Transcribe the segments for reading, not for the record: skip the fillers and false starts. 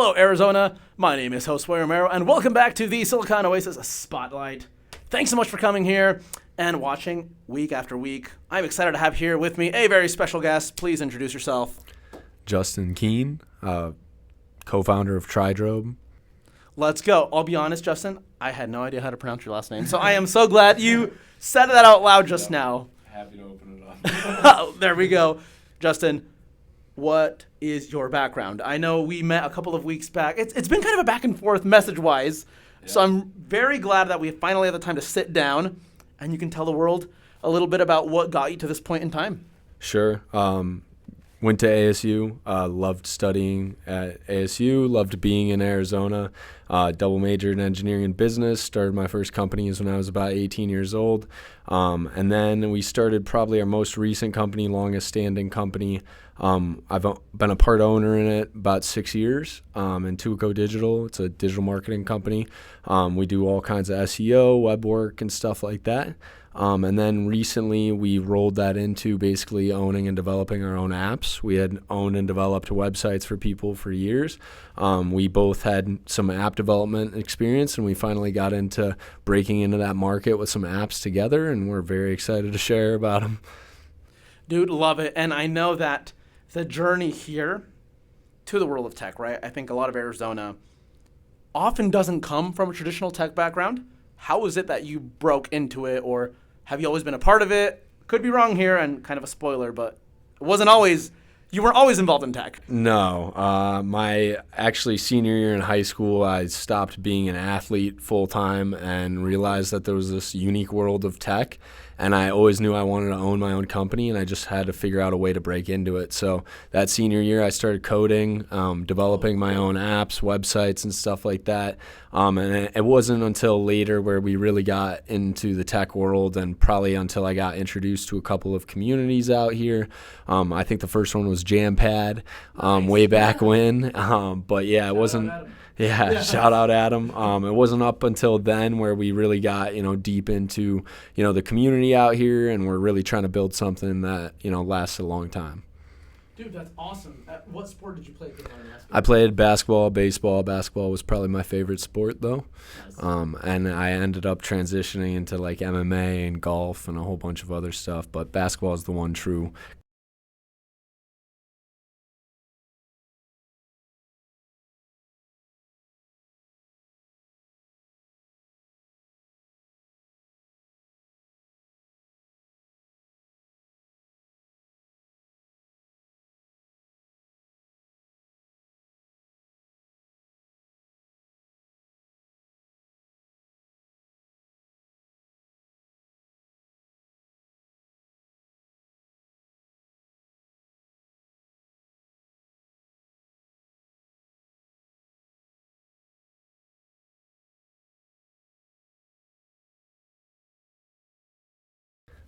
Hello, Arizona. My name is Josue Romero, and welcome back to the Silicon Oasis Spotlight. Thanks so much for coming here and watching week after week. I'm excited to have here with me a very special guest. Please introduce yourself. Justin Kuehn, co-founder of TryDrobe. Let's go. I'll be honest, Justin, I had no idea how to pronounce your last name, so I am so glad you said that out loud just now. Happy to open it up. There we go. Justin, what is your background? I know we met a couple of weeks back. It's been kind of a back and forth message-wise, so I'm very glad that we finally had the time to sit down and you can tell the world a little bit about what got you to this point in time. Sure. Went to ASU, loved studying at ASU, loved being in Arizona, double majored in engineering and business, started my first companies when I was about 18 years old. And then we started probably our most recent company, longest standing company. I've been a part owner in it about 6 years, in Tuco Digital. It's a digital marketing company. We do all kinds of SEO, web work, and stuff like that. And then recently we rolled that into basically owning and developing our own apps. We had owned and developed websites for people for years. We both had some app development experience, and we finally got into breaking into that market with some apps together, and we're very excited to share about them. Dude, love it. And I know that the journey here to the world of tech, right? I think a lot of Arizona often doesn't come from a traditional tech background. How is it that you broke into it, or have you always been a part of it? Could be wrong here and kind of a spoiler, but you weren't always involved in tech. No. My actually senior year in high school, I stopped being an athlete full time and realized that there was this unique world of tech. And I always knew I wanted to own my own company, and I just had to figure out a way to break into it. So that senior year, I started coding, developing my own apps, websites, and stuff like that. And it wasn't until later where we really got into the tech world, and probably until I got introduced to a couple of communities out here. I think the first one was JamPad, way back when. But yeah, it wasn't. Yeah, shout out Adam. It wasn't up until then where we really got, deep into, the community out here, and we're really trying to build something that, lasts a long time. Dude, that's awesome. What sport did you play? I played basketball, baseball. Basketball was probably my favorite sport, though. Nice. And I ended up transitioning into like MMA and golf and a whole bunch of other stuff. But basketball is the one true.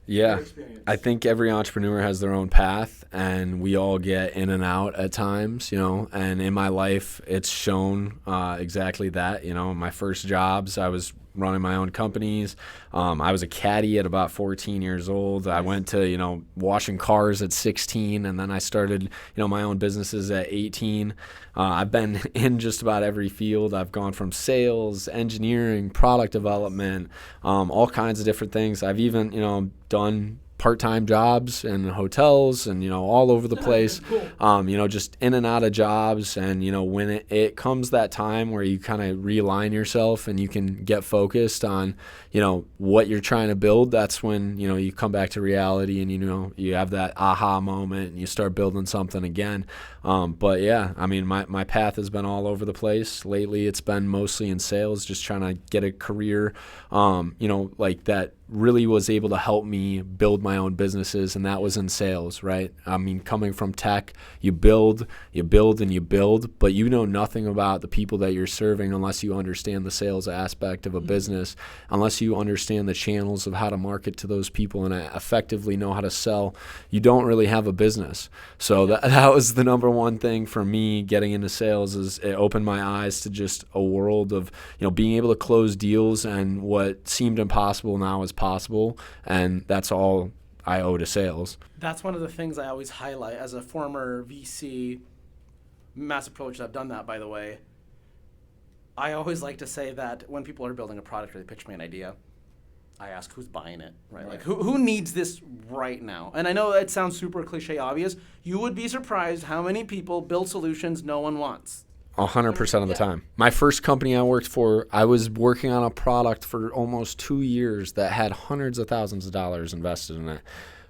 Yeah, I think every entrepreneur has their own path, and we all get in and out at times, and in my life, it's shown exactly that. My first jobs, I was running my own companies. I was a caddy at about 14 years old. I went to, washing cars at 16, and then I started, my own businesses at 18. I've been in just about every field. I've gone from sales, engineering, product development, all kinds of different things. I've even, done part-time jobs in hotels and, all over the place, Cool. Just in and out of jobs. And, when it comes that time where you kind of realign yourself and you can get focused on, what you're trying to build, that's when, you come back to reality and, you have that aha moment and you start building something again. But yeah, I mean, my path has been all over the place. Lately, it's been mostly in sales, just trying to get a career, like that really was able to help me build my own businesses, and that was in sales, right? I mean, coming from tech, you build, and you build, but you know nothing about the people that you're serving unless you understand the sales aspect of a business, unless you understand the channels of how to market to those people and effectively know how to sell. You don't really have a business. So that was the number one thing for me getting into sales, is it opened my eyes to just a world of, being able to close deals, and what seemed impossible now is possible, and that's all I owe to sales. That's one of the things I always highlight as a former VC. massive privilege to have done that, by the way. I always like to say that when people are building a product or they pitch me an idea, I ask who's buying it, right? Like who needs this right now? And I know it sounds super cliche obvious. You would be surprised how many people build solutions no one wants. 100% of the time. My first company I worked for, I was working on a product for almost 2 years that had hundreds of thousands of dollars invested in it.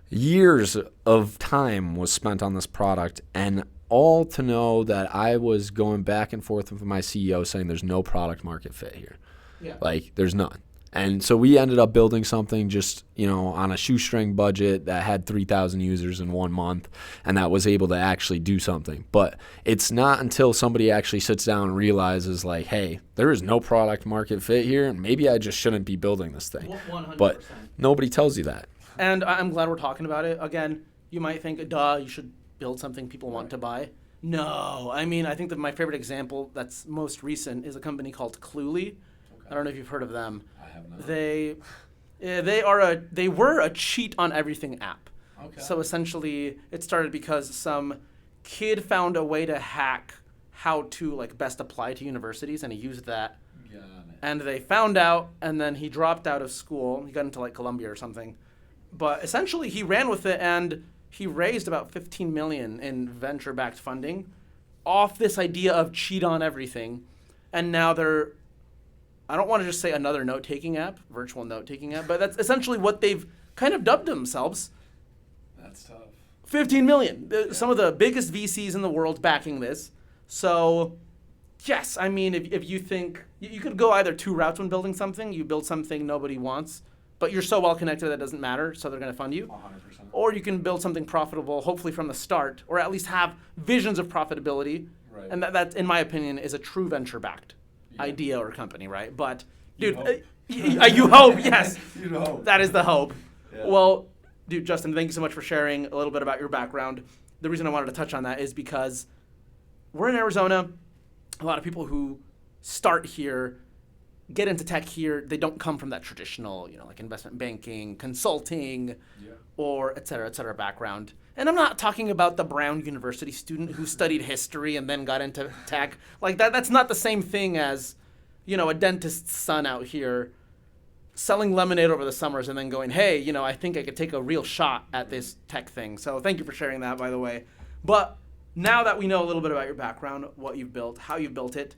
Years of time was spent on this product, and all to know that I was going back and forth with my CEO saying there's no product market fit here. Yeah. Like, there's none. And so we ended up building something just, on a shoestring budget that had 3,000 users in 1 month, and that was able to actually do something. But it's not until somebody actually sits down and realizes, like, hey, there is no product market fit here, and maybe I just shouldn't be building this thing. 100%. But nobody tells you that. And I'm glad we're talking about it. Again, you might think, duh, you should build something people want to buy. No. I mean, I think that my favorite example that's most recent is a company called Cluely. I don't know if you've heard of them. I have not. They were a cheat on everything app. Okay. So essentially, it started because some kid found a way to hack how to best apply to universities, and he used that. Got it. And they found out, and then he dropped out of school. He got into Columbia or something. But essentially, he ran with it, and he raised about $15 million in venture-backed funding off this idea of cheat on everything. And now they're, I don't want to just say another note-taking app, virtual note-taking app, but that's essentially what they've kind of dubbed themselves. That's tough. 15 million. Some of the biggest VCs in the world backing this. So, yes, I mean, if you think, you could go either two routes when building something. You build something nobody wants, but you're so well connected that it doesn't matter, so they're going to fund you. 100%. Or you can build something profitable, hopefully from the start, or at least have visions of profitability. Right. And that, in my opinion, is a true venture-backed idea or company, right? But, dude, you hope, yes. You hope. That is the hope. Yeah. Well, dude, Justin, thank you so much for sharing a little bit about your background. The reason I wanted to touch on that is because we're in Arizona. A lot of people who start here, get into tech here, they don't come from that traditional, investment banking, consulting, or et cetera background. And I'm not talking about the Brown University student who studied history and then got into tech. That's not the same thing as, a dentist's son out here selling lemonade over the summers and then going, hey, I think I could take a real shot at this tech thing. So thank you for sharing that, by the way. But now that we know a little bit about your background, what you've built, how you've built it,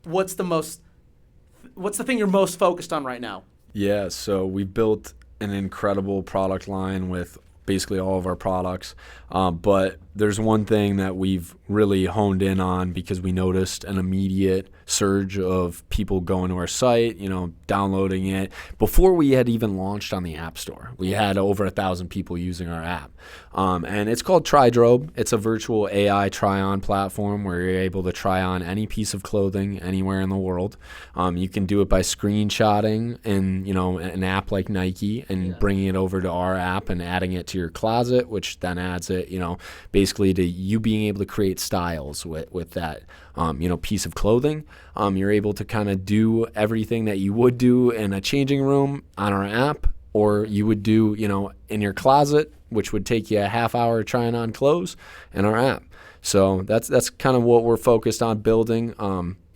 what's the thing you're most focused on right now? Yeah, so we've built an incredible product line with basically all of our products. But there's one thing that we've really honed in on because we noticed an immediate surge of people going to our site, downloading it. Before we had even launched on the App Store, we had over 1,000 people using our app. And it's called TryDrobe. It's a virtual AI try-on platform where you're able to try on any piece of clothing anywhere in the world. You can do it by screenshotting in, an app like Nike and bringing it over to our app and adding it to your closet, which then adds it, basically to you being able to create styles with that, piece of clothing. You're able to kind of do everything that you would do in a changing room on our app, or you would do, in your closet, which would take you a half hour trying on clothes in our app. So that's kind of what we're focused on building.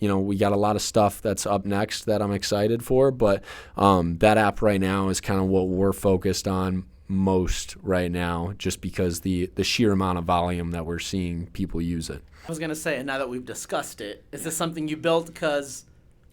We got a lot of stuff that's up next that I'm excited for, but that app right now is kind of what we're focused on most right now, just because the sheer amount of volume that we're seeing people use it. I was going to say, and now that we've discussed it, is this something you built because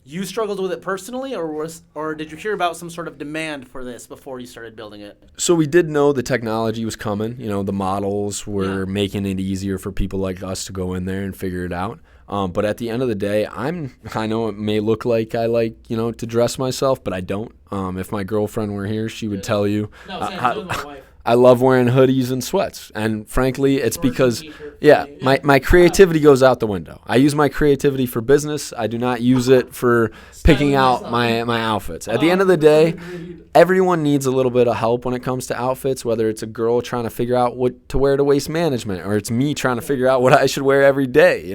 you struggled with it personally, or did you hear about some sort of demand for this before you started building it? So we did know the technology was coming. The models were making it easier for people like us to go in there and figure it out. But at the end of the day, I know it may look like I like, to dress myself, but I don't. If my girlfriend were here, she would tell you. No, same with my wife. I love wearing hoodies and sweats. And frankly, it's because, my creativity goes out the window. I use my creativity for business. I do not use it for picking out my outfits. At the end of the day, everyone needs a little bit of help when it comes to outfits, whether it's a girl trying to figure out what to wear to waste management, or it's me trying to figure out what I should wear every day,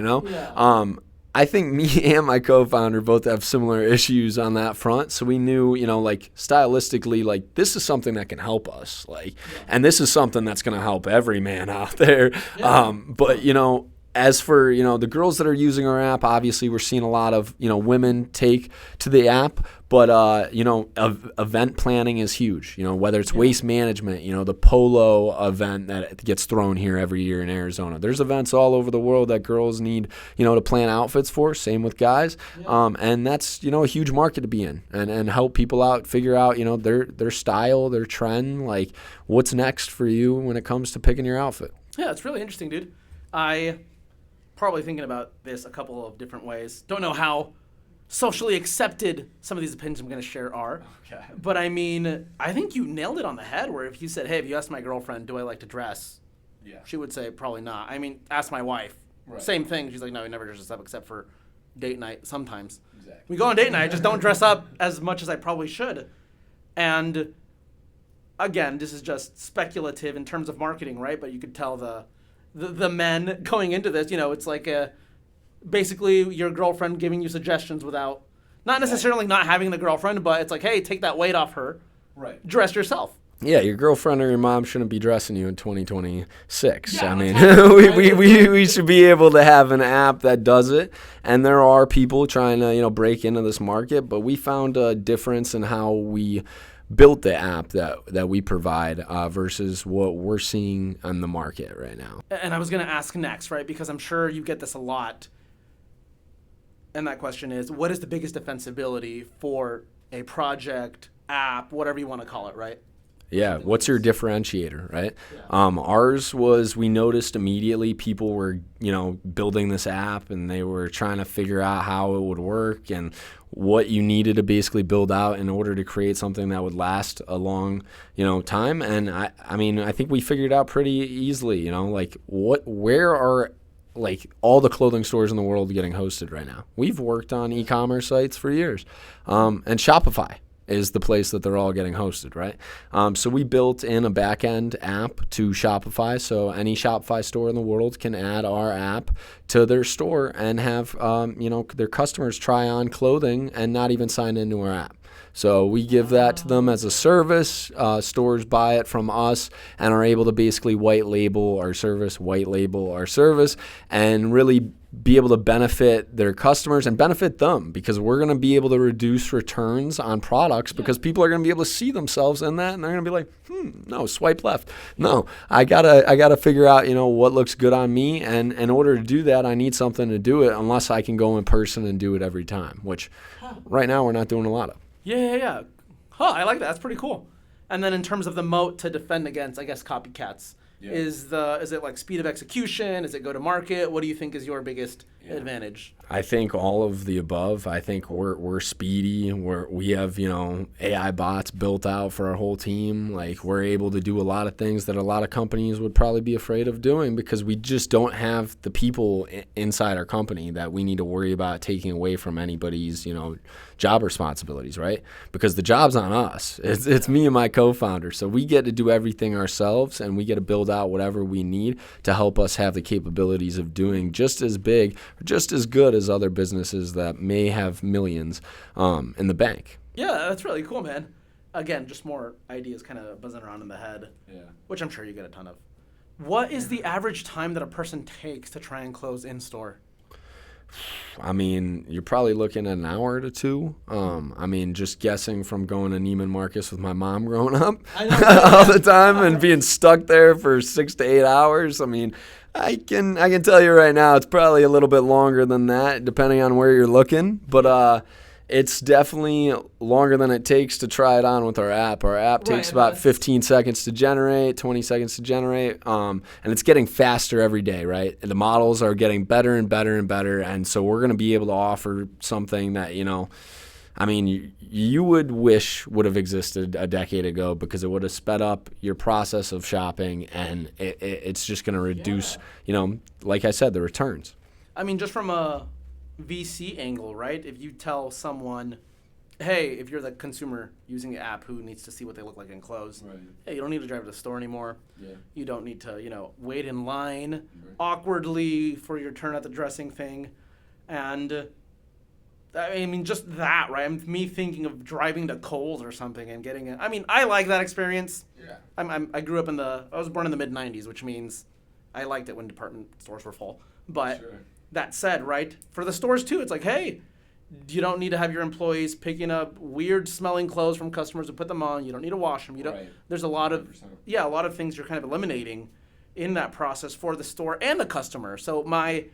I think me and my co-founder both have similar issues on that front. So we knew, stylistically, this is something that can help us. And this is something that's going to help every man out there. Yeah. But, as for, the girls that are using our app, obviously we're seeing a lot of, women take to the app. But, event planning is huge, whether it's waste management, the polo event that gets thrown here every year in Arizona. There's events all over the world that girls need, to plan outfits for. Same with guys. And that's, a huge market to be in and help people out, figure out, their style, their trend, like what's next for you when it comes to picking your outfit. Yeah, it's really interesting, dude. I probably thinking about this a couple of different ways. Don't know how socially accepted some of these opinions I'm going to share are. Okay. But I mean, I think you nailed it on the head where if you said, hey, if you asked my girlfriend, do I like to dress? Yeah. She would say probably not. I mean, ask my wife. Right. Same thing. She's like, no, he never dresses up except for date night sometimes. Exactly. We go on date night, I just don't dress up as much as I probably should. And again, this is just speculative in terms of marketing, right? But you could tell the men going into this, it's like basically your girlfriend giving you suggestions without, not necessarily not having the girlfriend, but it's like, hey, take that weight off her. Right. Dress yourself. Yeah, your girlfriend or your mom shouldn't be dressing you in 2026. Yeah, I mean, exactly. we should be able to have an app that does it. And there are people trying to, break into this market, but we found a difference in how we built the app that we provide versus what we're seeing on the market right now. And I was going to ask next, right? Because I'm sure you get this a lot. And that question is, what is the biggest defensibility for a project, app, whatever you want to call it, right? Yeah, what's your differentiator, right? Yeah. Ours was, we noticed immediately people were, building this app and they were trying to figure out how it would work and what you needed to basically build out in order to create something that would last a long, time. And I think we figured it out pretty easily, where are all the clothing stores in the world getting hosted right now? We've worked on e-commerce sites for years, and Shopify is the place that they're all getting hosted, right? So we built in a back-end app to Shopify, so any Shopify store in the world can add our app to their store and have their customers try on clothing and not even sign into our app. So we give that to them as a service. Stores buy it from us and are able to basically white label our service, and really be able to benefit their customers and benefit them, because we're going to be able to reduce returns on products because people are going to be able to see themselves in that and they're going to be like, no, swipe left. No, I gotta figure out, what looks good on me, and in order to do that, I need something to do it, unless I can go in person and do it every time, which right now we're not doing a lot of. Yeah. I like that. That's pretty cool. And then in terms of the moat to defend against, I guess, copycats, is it like speed of execution? Is it go to market? What do you think is your biggest advantage? I think all of the above. I think we're speedy. We have AI bots built out for our whole team. Like, we're able to do a lot of things that a lot of companies would probably be afraid of doing, because we just don't have the people inside our company that we need to worry about taking away from anybody's job responsibilities, right? Because the job's on us. It's me and my co-founder. So we get to do everything ourselves, and we get to build out whatever we need to help us have the capabilities of doing just as big or just as good as other businesses that may have millions in the bank. Yeah, that's really cool, man. Again, just more ideas kind of buzzing around in the head, which I'm sure you get a ton of. What is the average time that a person takes to try and close in store? I mean, you're probably looking at an hour to two. Just guessing from going to Neiman Marcus with my mom growing up all the time and being stuck there for 6 to 8 hours. I mean, I can tell you right now, it's probably a little bit longer than that, depending on where you're looking. But it's definitely longer than it takes to try it on with our app. Our app takes about 15 seconds to generate, 20 seconds to generate, and it's getting faster every day, right? And the models are getting better and better and better, and so we're going to be able to offer something that, you would wish would have existed a decade ago, because it would have sped up your process of shopping, and it's just going to reduce, like I said, the returns. I mean, just from a VC angle, right? If you tell someone, hey, if you're the consumer using the app who needs to see what they look like in clothes, hey, you don't need to drive to the store anymore. You don't need to, wait in line awkwardly for your turn at the dressing thing. And just that, right? Me thinking of driving to Kohl's or something and getting it. I like that experience. I grew up I was born in the mid-90s, which means I liked it when department stores were full. But that said, right, for the stores too, it's like, hey, you don't need to have your employees picking up weird smelling clothes from customers and put them on. You don't need to wash them. You don't. There's a lot of 100%. A lot of things you're kind of eliminating in that process for the store and the customer. So my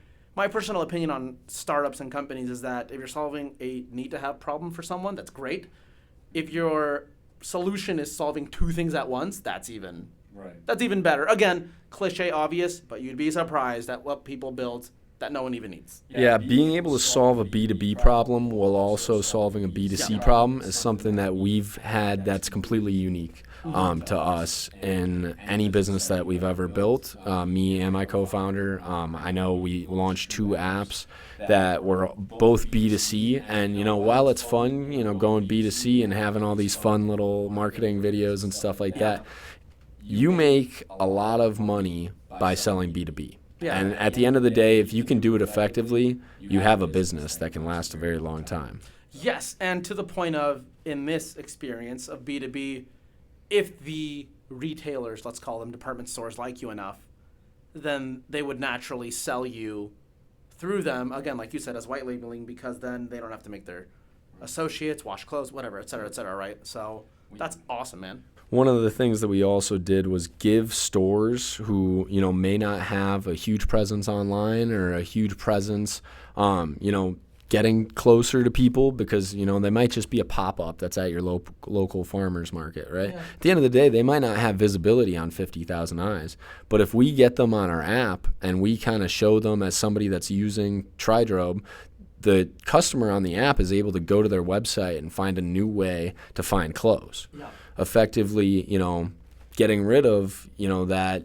personal opinion on startups and companies is that if you're solving a need to have problem for someone, that's great. If your solution is solving two things at once, that's even better. Again, cliche obvious, but you'd be surprised at what people build that no one even needs. Yeah, being able to solve a B2B problem while also solving a B2C problem is something that we've had that's completely unique to us in any business that we've ever built. Me and my co-founder, I know we launched 2 apps that were both B2C, and while it's fun, going B2C and having all these fun little marketing videos and stuff like that, you make a lot of money by selling B2B. Yeah. And at the end of the day, if you can do it effectively, you have a business that can last a very long time. Yes, and to the point of, in this experience of B2B, if the retailers, let's call them department stores, like you enough, then they would naturally sell you through them, again, like you said, as white labeling, because then they don't have to make their associates wash clothes, whatever, et cetera, right? So that's awesome, man. One of the things that we also did was give stores who, may not have a huge presence online or a huge presence, getting closer to people because, they might just be a pop-up that's at your local farmer's market, right? Yeah. At the end of the day, they might not have visibility on 50,000 eyes. But if we get them on our app and we kind of show them as somebody that's using TryDrobe, the customer on the app is able to go to their website and find a new way to find clothes. Yeah. Effectively, getting rid of, that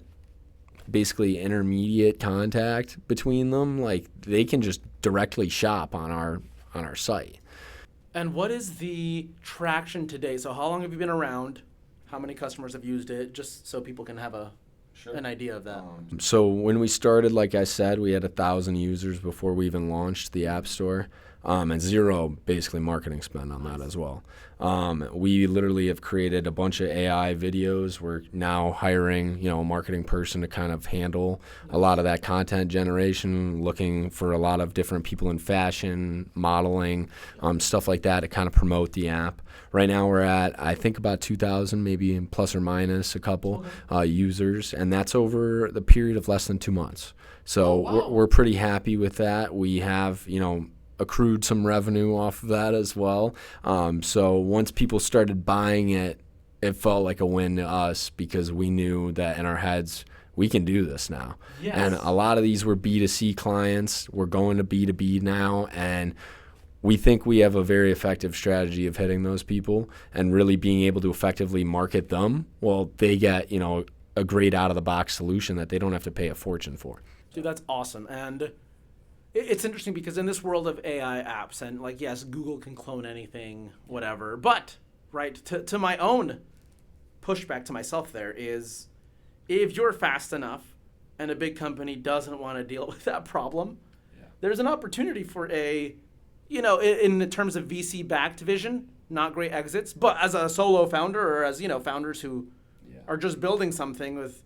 basically intermediate contact between them. Like they can just directly shop on our site. And what is the traction today? So how long have you been around? How many customers have used it? Just so people can have an idea of that. So when we started, like I said, we had 1,000 users before we even launched the App Store, and 0 basically marketing spend on that as well. We literally have created a bunch of AI videos. We're now hiring, a marketing person to kind of handle a lot of that content generation, looking for a lot of different people in fashion, modeling, stuff like that to kind of promote the app. Right now we're at, I think, about 2,000, maybe plus or minus a couple users, and that's over the period of less than 2 months. So we're pretty happy with that. We have, accrued some revenue off of that as well. So once people started buying it, it felt like a win to us because we knew that in our heads, we can do this now. Yes. And a lot of these were B2C clients. We're going to B2B now, and we think we have a very effective strategy of hitting those people and really being able to effectively market them. Well, they get, a great out-of-the-box solution that they don't have to pay a fortune for. Dude, that's awesome. And it's interesting because in this world of AI apps, and yes, Google can clone anything, whatever. But, right, to my own pushback to myself there is, if you're fast enough and a big company doesn't want to deal with that problem, there's an opportunity for in terms of VC-backed vision, not great exits, but as a solo founder or as, founders who are just building something with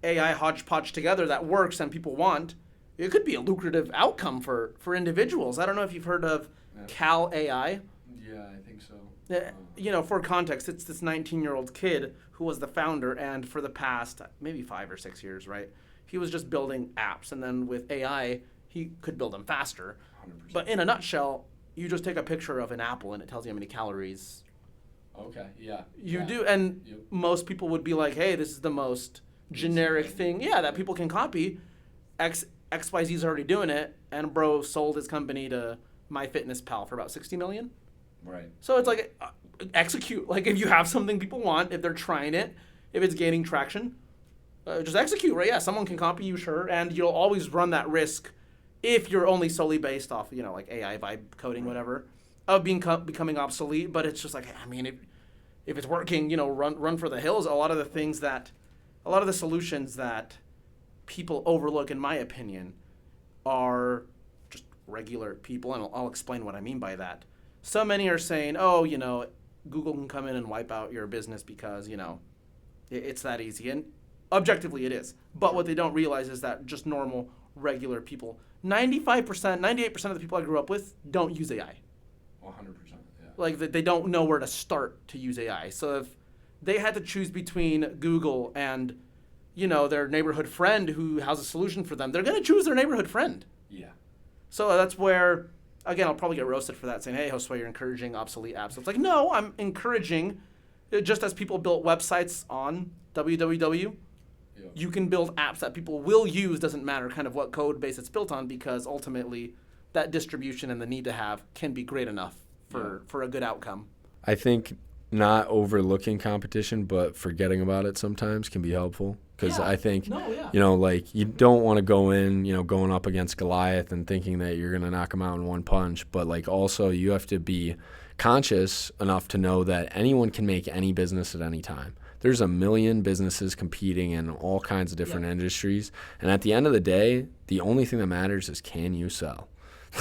AI hodgepodge together that works and people want, it could be a lucrative outcome for individuals. I don't know if you've heard of Cal AI. Yeah, I think so. For context, it's this 19-year-old kid who was the founder, and for the past maybe 5 or 6 years, right, he was just building apps, and then with AI, he could build them faster. 100%. But in a nutshell, you just take a picture of an apple, and it tells you how many calories. Okay, yeah. You do, and most people would be like, hey, this is the most generic thing, that people can copy. XYZ's already doing it, and bro sold his company to MyFitnessPal for about $60 million. Right. So it's like, execute. Like if you have something people want, if they're trying it, if it's gaining traction, just execute, right? Yeah, someone can copy you, sure, and you'll always run that risk if you're only solely based off, like AI vibe coding, whatever, of becoming obsolete. But it's just like, I mean, if it's working, run for the hills. A lot of the solutions that people overlook, in my opinion, are just regular people, and I'll explain what I mean by that. So many are saying, Google can come in and wipe out your business because, it's that easy. And Objectively, it is. But what they don't realize is that just normal, regular people, 95%, 98% of the people I grew up with don't use AI. 100%. Yeah. Like, they don't know where to start to use AI. So if they had to choose between Google and, their neighborhood friend who has a solution for them, they're going to choose their neighborhood friend. Yeah. So that's where, again, I'll probably get roasted for that, saying, hey, Josue, you're encouraging obsolete apps. It's like, no, I'm encouraging, just as people built websites on www, you can build apps that people will use, doesn't matter kind of what code base it's built on, because ultimately that distribution and the need to have can be great enough for a good outcome. I think not overlooking competition, but forgetting about it sometimes can be helpful. Because I think, like, you don't want to go in, going up against Goliath and thinking that you're going to knock him out in one punch. But, like, also you have to be conscious enough to know that anyone can make any business at any time. There's a million businesses competing in all kinds of different industries. And at the end of the day, the only thing that matters is, can you sell?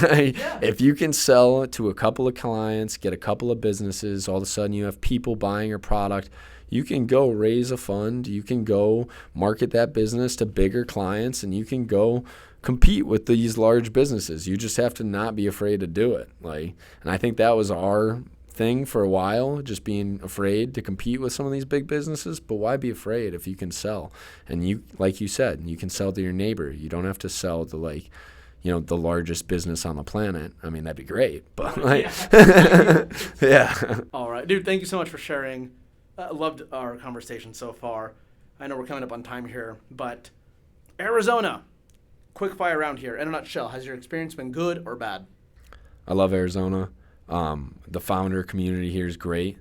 If you can sell to a couple of clients, get a couple of businesses, all of a sudden you have people buying your product, you can go raise a fund, you can go market that business to bigger clients, and you can go compete with these large businesses. You just have to not be afraid to do it. And I think that was our thing for a while, just being afraid to compete with some of these big businesses. But why be afraid if you can sell? And you, like you said, you can sell to your neighbor. You don't have to sell to the largest business on the planet. I mean, that'd be great, but yeah. All right, dude, thank you so much for sharing. Loved our conversation so far. I know we're coming up on time here, but Arizona, quick fire round here. In a nutshell, has your experience been good or bad? I love Arizona. The founder community here is great.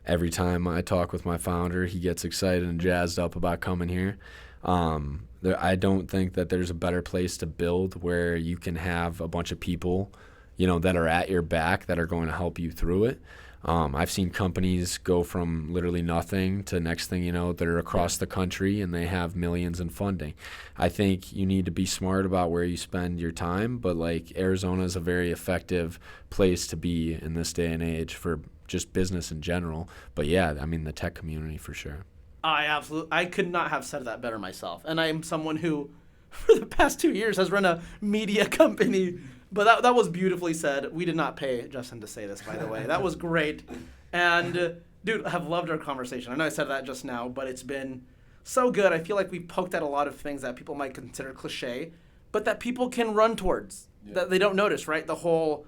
Every time I talk with my founder, he gets excited and jazzed up about coming here. I don't think that there's a better place to build where you can have a bunch of people, that are at your back that are going to help you through it. I've seen companies go from literally nothing to next thing you know, they're across the country and they have millions in funding. I think you need to be smart about where you spend your time, but Arizona is a very effective place to be in this day and age for just business in general. But yeah, I mean, the tech community for sure. I could not have said that better myself. And I am someone who, for the past 2 years, has run a media company. But that was beautifully said. We did not pay Justin to say this, by the way. That was great. And, dude, I have loved our conversation. I know I said that just now, but it's been so good. I feel like we poked at a lot of things that people might consider cliche, but that people can run towards, that they don't notice, right? The whole,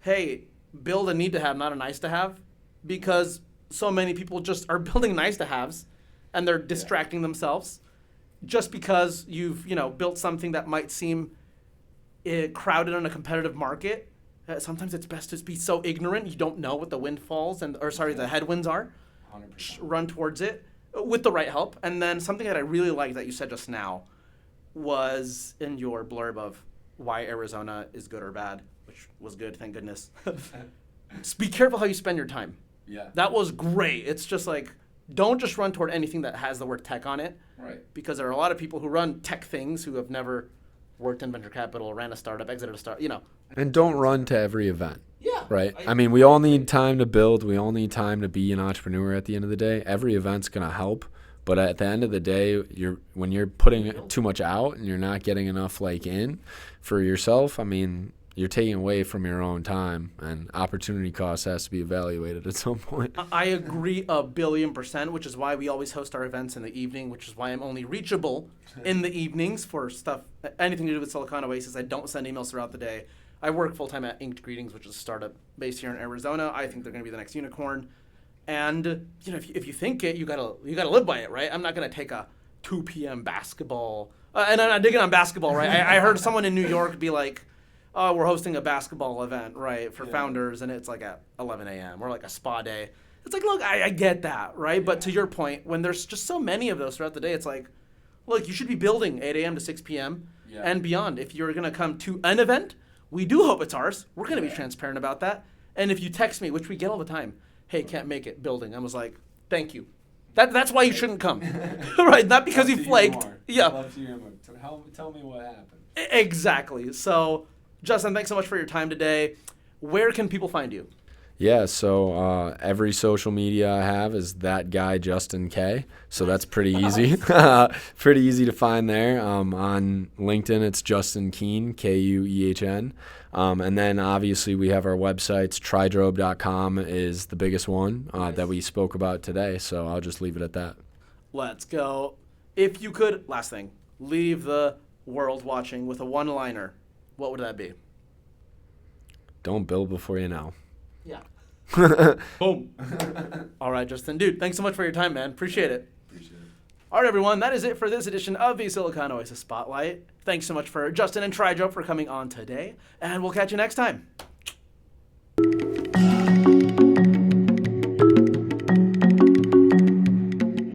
hey, build a need to have, not a nice to have, because so many people just are building nice to haves, and they're distracting themselves just because you've, built something that might seem crowded in a competitive market. Sometimes it's best to be so ignorant you don't know what the the headwinds are. 100%. Run towards it with the right help. And then something that I really liked that you said just now was in your blurb of why Arizona is good or bad, which was good, thank goodness. Just be careful how you spend your time. Yeah. That was great. It's just don't just run toward anything that has the word tech on it. Right. Because there are a lot of people who run tech things who have never worked in venture capital, ran a startup, exited a startup, And don't run to every event. Yeah. Right? I mean, we all need time to build. We all need time to be an entrepreneur at the end of the day. Every event's going to help. But at the end of the day, when you're putting too much out and you're not getting enough in for yourself, I mean, you're taking away from your own time, and opportunity cost has to be evaluated at some point. I agree 1,000,000,000%, which is why we always host our events in the evening, which is why I'm only reachable in the evenings for stuff, anything to do with Silicon Oasis. I don't send emails throughout the day. I work full-time at Inked Greetings, which is a startup based here in Arizona. I think they're going to be the next unicorn. And if you think it, you gotta live by it, right? I'm not going to take a 2 p.m. basketball. And I'm not digging on basketball, right? I heard someone in New York be like, oh, we're hosting a basketball event, right, for founders, and it's at 11 a.m. or a spa day. It's look, I get that, right? Yeah. But to your point, when there's just so many of those throughout the day, it's look, you should be building 8 a.m. to 6 p.m. And beyond. If you're going to come to an event, we do hope it's ours. We're going to be transparent about that. And if you text me, which we get all the time, hey, can't make it, building, I was like, thank you. That's why you shouldn't come, right? Not because you flaked. Yeah. Love to hear more. Tell me what happened. Exactly. So, Justin, thanks so much for your time today. Where can people find you? Yeah, so every social media I have is that guy Justin K. So that's pretty easy. Pretty easy to find there. On LinkedIn, it's Justin Kuehn, Kuehn. And then obviously we have our websites. TryDrobe.com is the biggest one that we spoke about today. So I'll just leave it at that. Let's go. If you could, last thing, leave the world watching with a one-liner, what would that be? Don't build before you know. Yeah. Boom. All right, Justin. Dude, thanks so much for your time, man. Appreciate it. All right, everyone. That is it for this edition of the Silicon Oasis Spotlight. Thanks so much for Justin and TryDrobe for coming on today, and we'll catch you next time.